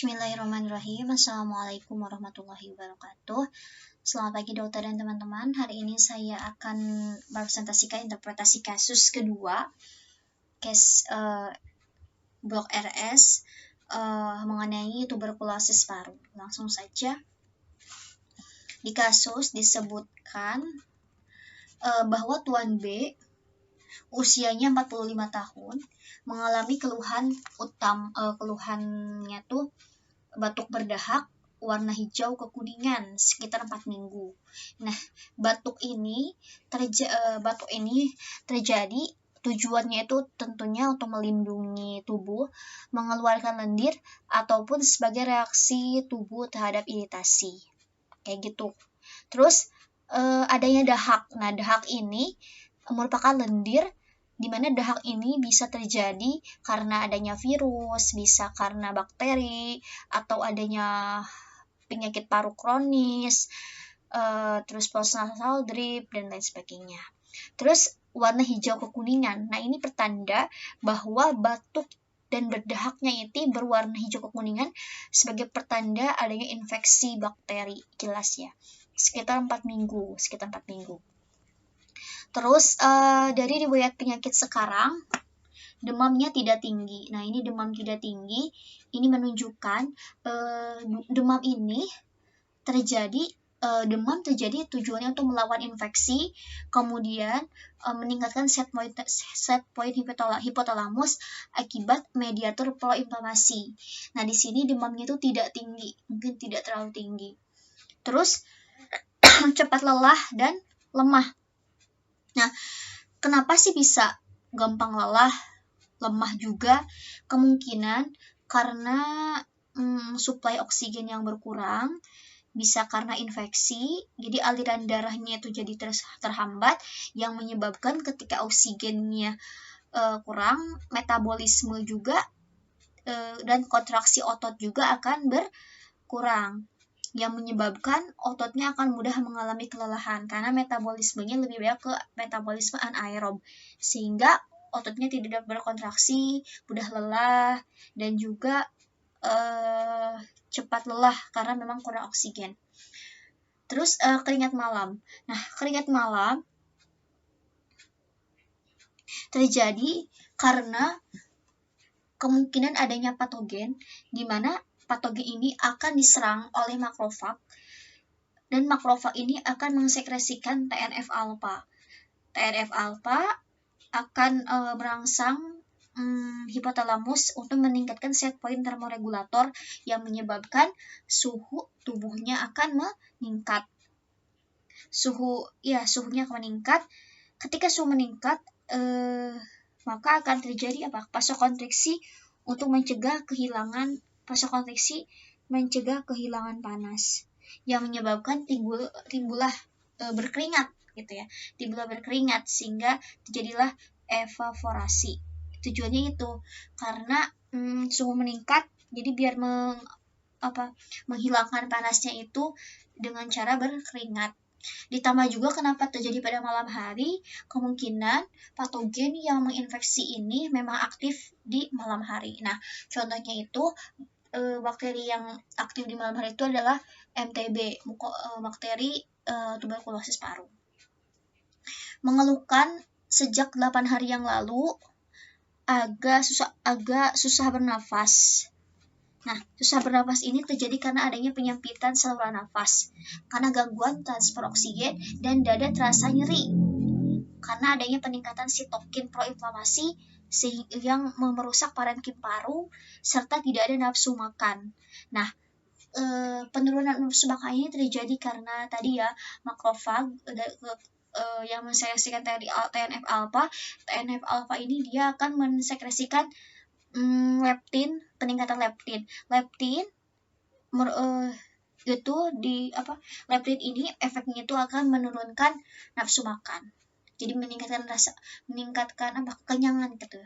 Bismillahirrahmanirrahim. Assalamualaikum warahmatullahi wabarakatuh. Selamat pagi dokter dan teman-teman. Hari ini saya akan presentasikan interpretasi kasus kedua, case blok RS mengenai tuberkulosis paru. Langsung saja. Di kasus disebutkan bahwa Tuan B usianya 45 tahun mengalami keluhannya tuh batuk berdahak warna hijau kekuningan sekitar 4 minggu. Nah, batuk ini terjadi tujuannya itu tentunya untuk melindungi tubuh, mengeluarkan lendir ataupun sebagai reaksi tubuh terhadap iritasi. Kayak gitu. Terus adanya dahak. Nah, dahak ini merupakan lendir di mana dahak ini bisa terjadi karena adanya virus, bisa karena bakteri, atau adanya penyakit paru kronis, terus postnasal drip, dan lain sebagainya. Terus warna hijau kekuningan. Nah, ini pertanda bahwa batuk dan berdahaknya itu berwarna hijau kekuningan sebagai pertanda adanya infeksi bakteri, jelas ya. Sekitar 4 minggu. Terus dari riwayat penyakit sekarang, demamnya tidak tinggi. Nah, ini demam tidak tinggi, ini menunjukkan demam ini terjadi tujuannya untuk melawan infeksi, kemudian meningkatkan set point hipotalamus akibat mediator proinflamasi. Nah, di sini demamnya itu tidak tinggi, mungkin tidak terlalu tinggi. Terus cepat lelah dan lemah. Nah, kenapa sih bisa gampang lelah, lemah juga? Kemungkinan karena suplai oksigen yang berkurang, bisa karena infeksi, jadi aliran darahnya itu jadi terhambat, yang menyebabkan ketika oksigennya kurang, metabolisme juga dan kontraksi otot juga akan berkurang, yang menyebabkan ototnya akan mudah mengalami kelelahan karena metabolismenya lebih banyak ke metabolisme anaerob, sehingga ototnya tidak dapat berkontraksi, mudah lelah, dan juga cepat lelah karena memang kurang oksigen. Terus keringat malam. Nah, keringat malam terjadi karena kemungkinan adanya patogen, di mana patogen ini akan diserang oleh makrofag, dan makrofag ini akan mensekresikan TNF-alpha. TNF-alpha akan merangsang hipotalamus untuk meningkatkan set point termoregulator yang menyebabkan suhu tubuhnya akan meningkat. Suhunya akan meningkat. Ketika suhu meningkat, maka akan terjadi vasokonstriksi untuk mencegah kehilangan panas, yang menyebabkan timbullah berkeringat gitu ya. Timbullah berkeringat sehingga terjadilah evaporasi. Tujuannya itu karena suhu meningkat, jadi biar menghilangkan panasnya itu dengan cara berkeringat. Ditambah juga kenapa terjadi pada malam hari, kemungkinan patogen yang menginfeksi ini memang aktif di malam hari. Nah, contohnya itu bakteri yang aktif di malam hari itu adalah MTB, bakteri tuberkulosis paru. Mengeluhkan sejak 8 hari yang lalu, agak susah bernafas. Nah, susah bernafas ini terjadi karena adanya penyempitan saluran nafas, karena gangguan transfer oksigen, dan dada terasa nyeri karena adanya peningkatan sitokin proinflamasi yang merusak parenkim paru, serta tidak ada nafsu makan. Nah, penurunan nafsu makan ini terjadi karena tadi ya, makrofag yang mensekresikan TNF-alpha. TNF-alpha ini dia akan mensekresikan leptin, peningkatan leptin. Leptin leptin ini efeknya itu akan menurunkan nafsu makan. Jadi meningkatkan kekenyangan gitu.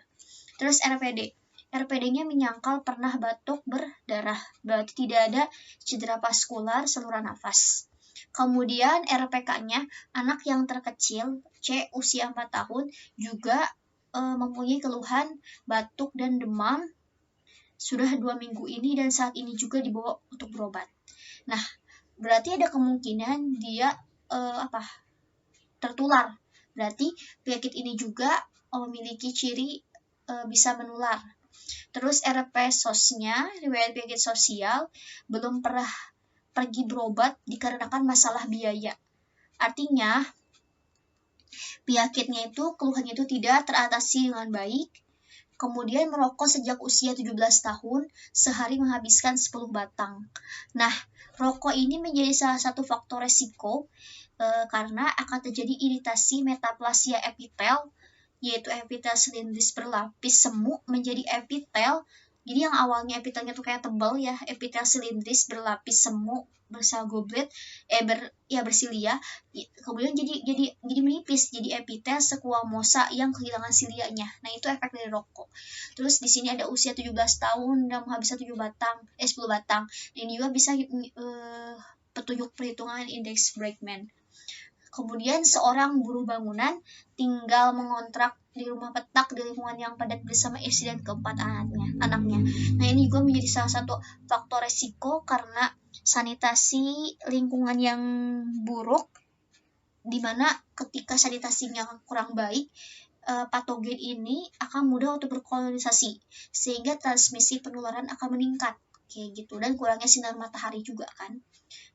Terus RPD-nya menyangkal pernah batuk berdarah, berarti tidak ada cedera vaskular saluran nafas. Kemudian RPK-nya anak yang terkecil, C usia 4 tahun, juga mempunyai keluhan batuk dan demam sudah 2 minggu ini dan saat ini juga dibawa untuk berobat. Nah, berarti ada kemungkinan dia tertular. Berarti penyakit ini juga memiliki ciri bisa menular. Terus RP-SOS-nya, riwayat penyakit sosial, belum pernah pergi berobat dikarenakan masalah biaya. Artinya, penyakitnya itu, keluhannya itu tidak teratasi dengan baik. Kemudian merokok sejak usia 17 tahun, sehari menghabiskan 10 batang. Nah, rokok ini menjadi salah satu faktor resiko karena akan terjadi iritasi metaplasia epitel, yaitu epitel silindris berlapis semu menjadi epitel. Jadi yang awalnya epitelnya tuh kayak tebal ya, epitel silindris berlapis semu bersel goblet bersilia, kemudian jadi menipis, jadi epitel sekuamosa yang kehilangan silianya. Nah, itu efek dari rokok. Terus di sini ada usia 17 tahun dan menghabiskan 10 batang. Ini juga bisa petunjuk perhitungan indeks Bregman. Kemudian seorang buruh bangunan tinggal mengontrak di rumah petak di lingkungan yang padat bersama istri dan keempat anaknya. Nah, ini juga menjadi salah satu faktor resiko karena sanitasi lingkungan yang buruk, di mana ketika sanitasinya kurang baik, patogen ini akan mudah untuk berkolonisasi, sehingga transmisi penularan akan meningkat. Kayak gitu, dan kurangnya sinar matahari juga kan.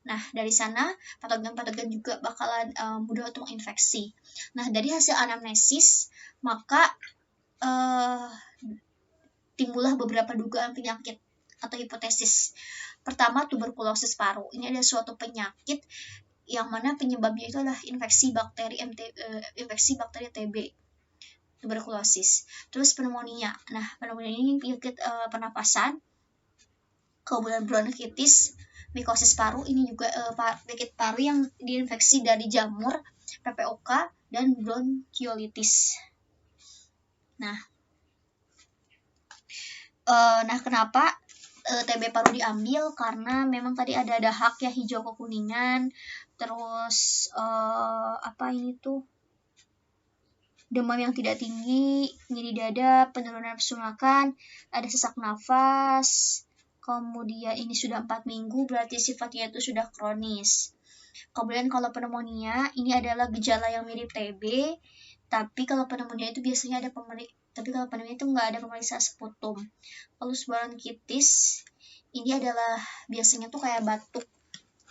Nah, dari sana patogen-patogen juga bakalan mudah untuk infeksi. Nah, dari hasil anamnesis, maka timbullah beberapa dugaan penyakit atau hipotesis. Pertama, tuberkulosis paru. Ini adalah suatu penyakit yang mana penyebabnya itu adalah infeksi bakteri TB. Tuberkulosis. Terus pneumonia. Nah, pneumonia ini penyakit pernapasan. Kemudian bronkitis, mikosis paru, ini juga penyakit paru yang diinfeksi dari jamur, PPOK, dan bronkiolitis. Nah, kenapa TB paru diambil? Karena memang tadi ada dahak ya, hijau kekuningan, terus demam yang tidak tinggi, nyeri dada, penurunan nafsu makan, ada sesak nafas. Kemudian ini sudah 4 minggu, berarti sifatnya itu sudah kronis. Kemudian kalau pneumonia, ini adalah gejala yang mirip TB, tapi kalau pneumonia itu biasanya ada nggak ada pemeriksaan sputum. Kalau bronkitis, ini adalah biasanya tuh kayak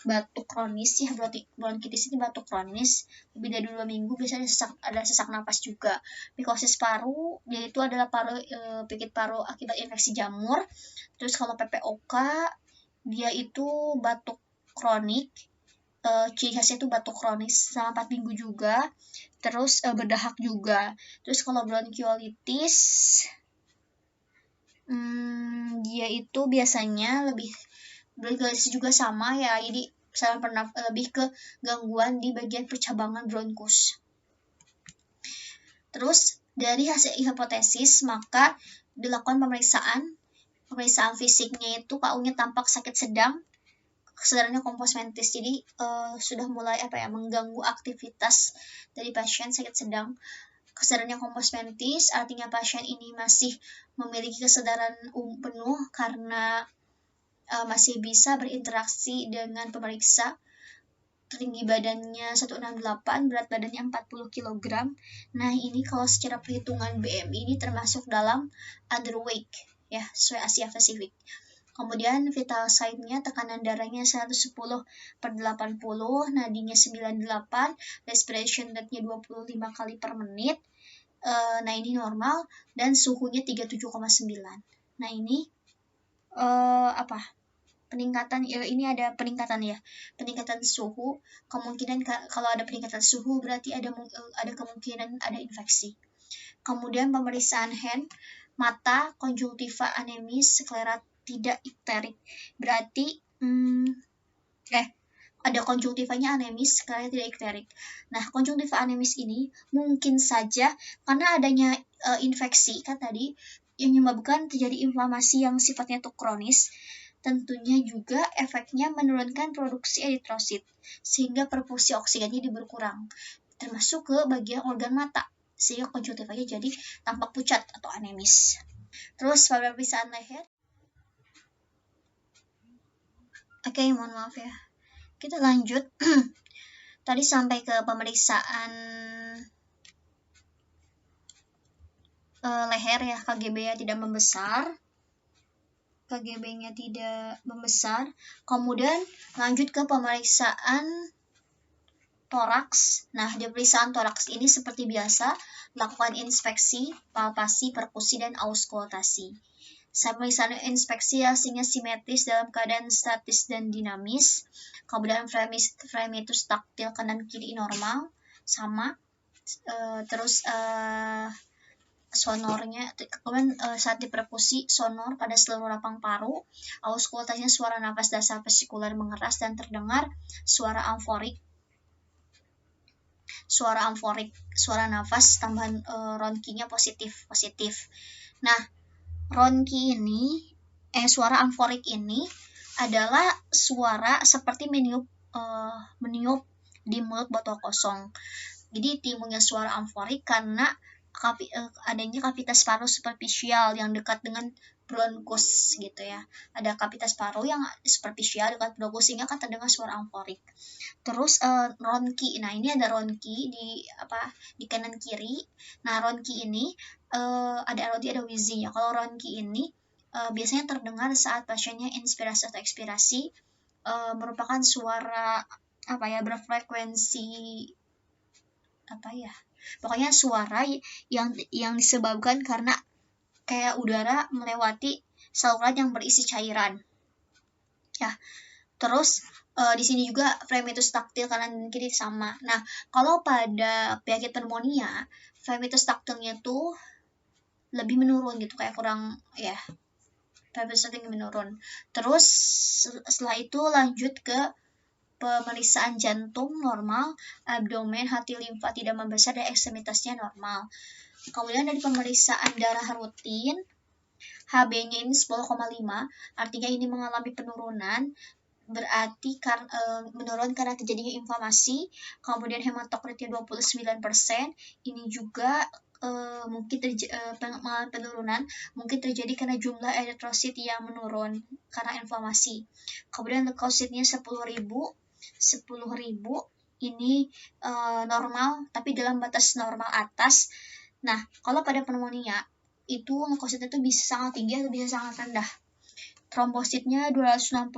batuk kronis ya, bronkitis ini batuk kronis lebih dari 2 minggu, biasanya ada sesak napas juga. Mikosis paru, yaitu adalah penyakit paru akibat infeksi jamur. Terus kalau PPOK, dia itu batuk kronik, ciri khasnya itu batuk kronis selama 4 minggu juga, terus berdahak juga. Terus kalau bronkiolitis, dia itu biasanya bronkiolitis juga sama ya, jadi lebih ke gangguan di bagian percabangan bronkus. Terus dari hasil hipotesis, maka dilakukan pemeriksaan fisiknya itu KU-nya tampak sakit sedang, kesadarannya kompos mentis, jadi sudah mulai mengganggu aktivitas dari pasien sakit sedang. Kesadarannya kompos mentis artinya pasien ini masih memiliki kesadaran penuh karena masih bisa berinteraksi dengan pemeriksa. Tinggi badannya 168, berat badannya 40 kg. Nah, ini kalau secara perhitungan BMI ini termasuk dalam underweight ya, sesuai Asia Pasifik. Kemudian vital sign-nya, tekanan darahnya 110/80, nadinya 98, respiration rate-nya 25 kali per menit. Nah, ini normal, dan suhunya 37,9. Nah, ini peningkatan, ini ada peningkatan suhu. Kemungkinan kalau ada peningkatan suhu berarti ada kemungkinan ada infeksi. Kemudian pemeriksaan hand, mata, konjungtiva anemis, sklera tidak ikterik, berarti ada konjungtivanya anemis, sklera tidak ikterik. Nah, konjungtiva anemis ini mungkin saja karena adanya infeksi kan tadi yang menyebabkan terjadi inflamasi yang sifatnya itu kronis. Tentunya juga efeknya menurunkan produksi eritrosit, sehingga perfusi oksigennya berkurang, termasuk ke bagian organ mata, sehingga konjungtivanya jadi tampak pucat atau anemis. Terus pada pemeriksaan leher, Oke, mohon maaf ya. Kita lanjut. Tadi sampai ke pemeriksaan leher ya, KGB-nya tidak membesar. KGB-nya tidak membesar. Kemudian lanjut ke pemeriksaan toraks. Nah, di pemeriksaan toraks ini seperti biasa, lakukan inspeksi, palpasi, perkusi, dan auskultasi. Saat pemeriksaan inspeksi hasilnya simetris dalam keadaan statis dan dinamis. Kemudian fremitus taktil kanan kiri normal, sama. Terus sonornya, kemudian saat diperkusi sonor pada seluruh lapang paru. Auskultasinya suara nafas dasar vesikuler mengeras dan terdengar suara amforik. Suara nafas tambahan ronkinya positif. Nah, ronki ini suara amforik ini adalah suara seperti meniup di mulut botol kosong. Jadi timbulnya suara amforik karena adanya kavitas paru superficial yang dekat dengan bronkus gitu ya. Ada kavitas paru yang superficial dekat bronkus sehingga akan terdengar suara amforik. Terus ronki. Nah, ini ada ronki di kanan kiri. Nah, ronki ini ada ronki ada wheezing-nya. Kalau ronki ini biasanya terdengar saat pasiennya inspirasi atau ekspirasi, merupakan suara berfrekuensi pokoknya suara yang disebabkan karena kayak udara melewati saluran yang berisi cairan ya. Terus di sini juga fremitus taktil kanan dan kiri sama. Nah, kalau pada penyakit pneumonia, fremitus taktilnya tuh lebih menurun gitu, kayak kurang ya, fremitus taktilnya menurun. Terus setelah itu lanjut ke pemeriksaan jantung normal, abdomen, hati, limfa tidak membesar, dan ekstremitasnya normal. Kemudian dari pemeriksaan darah rutin, HB-nya ini 10,5, artinya ini mengalami penurunan, berarti menurun karena terjadinya inflamasi. Kemudian hematokritnya 29%, ini juga mungkin mengalami penurunan, mungkin terjadi karena jumlah eritrosit yang menurun karena inflamasi. Kemudian leukositnya 10.000 ini normal, tapi dalam batas normal atas. Nah, kalau pada pneumonia itu leukositnya itu bisa sangat tinggi atau bisa sangat rendah. Trombositnya 260.000,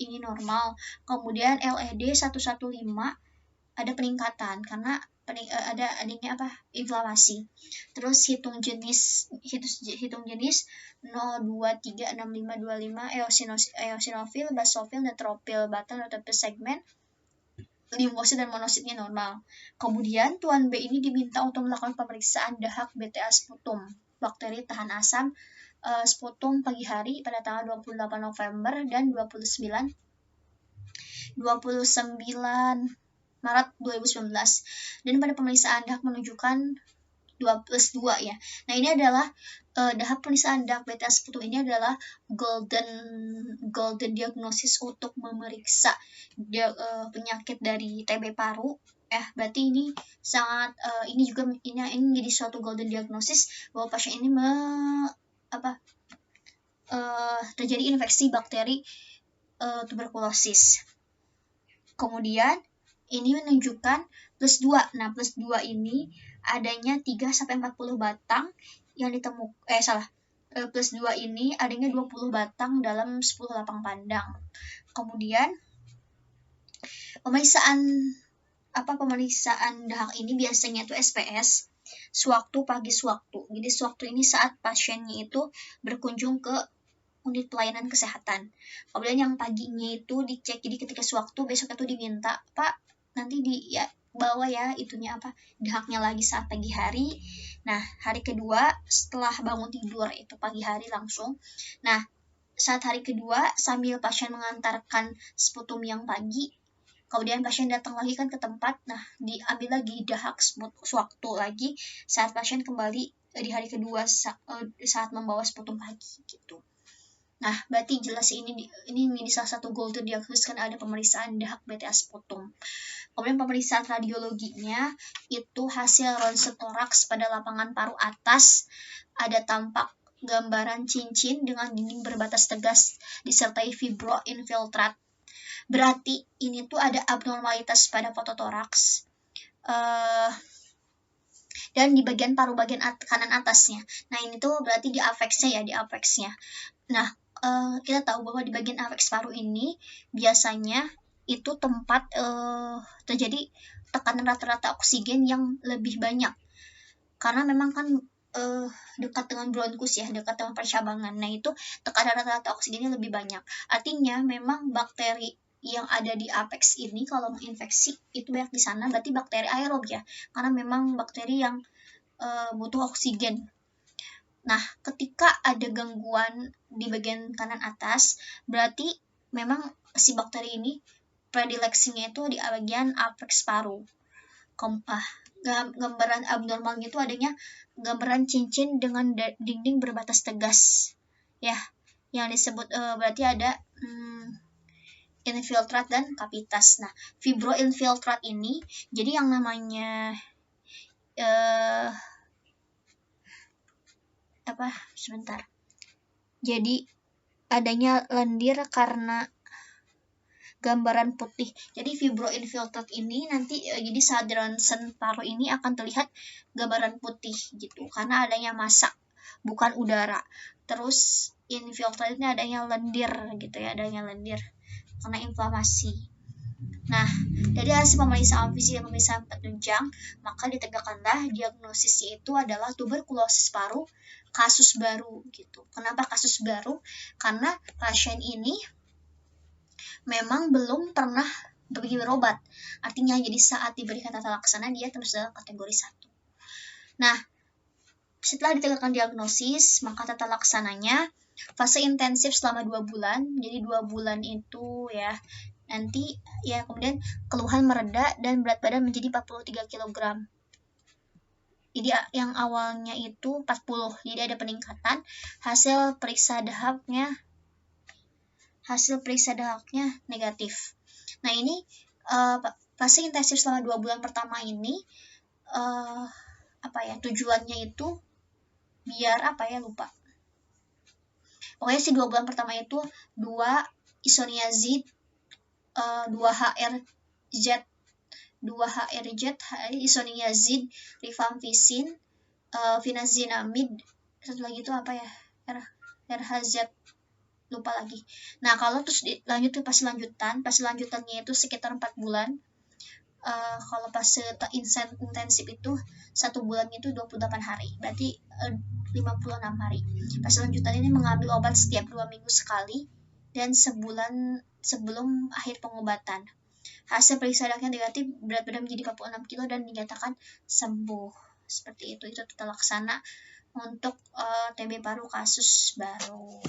ini normal. Kemudian LED 115 ada peningkatan karena adanya inflamasi. Terus hitung jenis 0236525 eosinofil, basofil, neutrofil, beta, neutrofil segmen, limfosit dan monositnya normal. Kemudian Tuan B ini diminta untuk melakukan pemeriksaan dahak BTA sputum, bakteri tahan asam sputum pagi hari pada tanggal 28 November dan 29 Maret 2019. Dan pada pemeriksaan dahak menunjukkan 2+2 ya. Nah, ini adalah dahak pemeriksaan dahak BTA sputum ini adalah golden diagnosis untuk memeriksa penyakit dari TB paru. Berarti ini sangat ini menjadi suatu golden diagnosis bahwa pasien ini terjadi infeksi bakteri tuberkulosis. Kemudian ini menunjukkan +2. Nah, +2 ini adanya 3-40 batang yang ditemukan +2 ini adanya 20 batang dalam 10 lapang pandang. Kemudian pemeriksaan dahak ini biasanya itu SPS sewaktu pagi sewaktu. Jadi sewaktu ini saat pasiennya itu berkunjung ke unit pelayanan kesehatan. Kemudian yang paginya itu dicek. Jadi ketika sewaktu besok itu diminta, Pak, nanti bawa ya dahaknya lagi saat pagi hari. Nah, hari kedua setelah bangun tidur itu pagi hari langsung. Nah, saat hari kedua sambil pasien mengantarkan sputum yang pagi, kemudian pasien datang lagi kan ke tempat. Nah, diambil lagi dahak sewaktu lagi saat pasien kembali di hari kedua saat membawa sputum pagi gitu. Nah, berarti jelas ini salah satu golden diagnosis kan ada pemeriksaan dahak BTA sputum. Kemudian pemeriksaan radiologinya itu hasil ronsen toraks pada lapangan paru atas ada tampak gambaran cincin dengan dinding berbatas tegas disertai fibroinfiltrat. Berarti ini tuh ada abnormalitas pada fototoraks dan di bagian paru bagian kanan atasnya. Nah ini tuh berarti di apexnya ya, di apexnya. Nah kita tahu bahwa di bagian apeks paru ini biasanya itu tempat terjadi tekanan rata-rata oksigen yang lebih banyak, karena memang kan dekat dengan bronkus ya, dekat dengan percabangan. Nah itu tekanan rata-rata oksigennya lebih banyak. Artinya memang bakteri yang ada di apeks ini kalau menginfeksi itu banyak di sana, berarti bakteri aerob ya, karena memang bakteri yang butuh oksigen. Nah ketika ada gangguan di bagian kanan atas, berarti memang si bakteri ini predileksinya itu di bagian apeks paru. Gambaran abnormalnya itu adanya gambaran cincin dengan dinding berbatas tegas ya, yang disebut berarti ada infiltrat dan kavitas. Nah fibroinfiltrat ini jadi yang namanya jadi adanya lendir karena gambaran putih. Jadi fibroinfiltrat ini nanti jadi saat di ronsen paru ini akan terlihat gambaran putih gitu, karena adanya massa bukan udara. Terus infiltrat ini adanya lendir gitu ya, adanya lendir karena inflamasi. Nah, dari hasil pemeriksaan fisik dan pemeriksaan penunjang, maka ditegakkanlah diagnosisnya itu adalah tuberkulosis paru kasus baru gitu. Kenapa kasus baru? Karena pasien ini memang belum pernah berobat. Artinya jadi saat diberikan tata laksana dia terus dalam kategori 1. Nah, setelah ditegakkan diagnosis, maka tata laksananya fase intensif selama 2 bulan. Jadi 2 bulan itu ya nanti ya kemudian keluhan mereda dan berat badan menjadi 43 kg. Jadi yang awalnya itu 40, jadi ada peningkatan. Hasil periksa dahaknya negatif. Nah ini fase intensif selama 2 bulan pertama ini tujuannya itu biar lupa. Pokoknya si 2 bulan pertama itu 2 isoniazid, 2 HRZ, isoniazid, rifampicin, finazinamid, satu lagi itu RHZ, lupa lagi. Nah kalau terus lanjut ke fase lanjutannya itu sekitar 4 bulan. Kalau fase intensif itu 1 bulannya itu 28 hari, berarti 56 hari. Fase lanjutan ini mengambil obat setiap 2 minggu sekali dan sebulan sebelum akhir pengobatan. Hasil periksa darahnya negatif, berat badan menjadi 46 kg dan dinyatakan sembuh. Seperti itu tata laksana untuk TB paru kasus baru.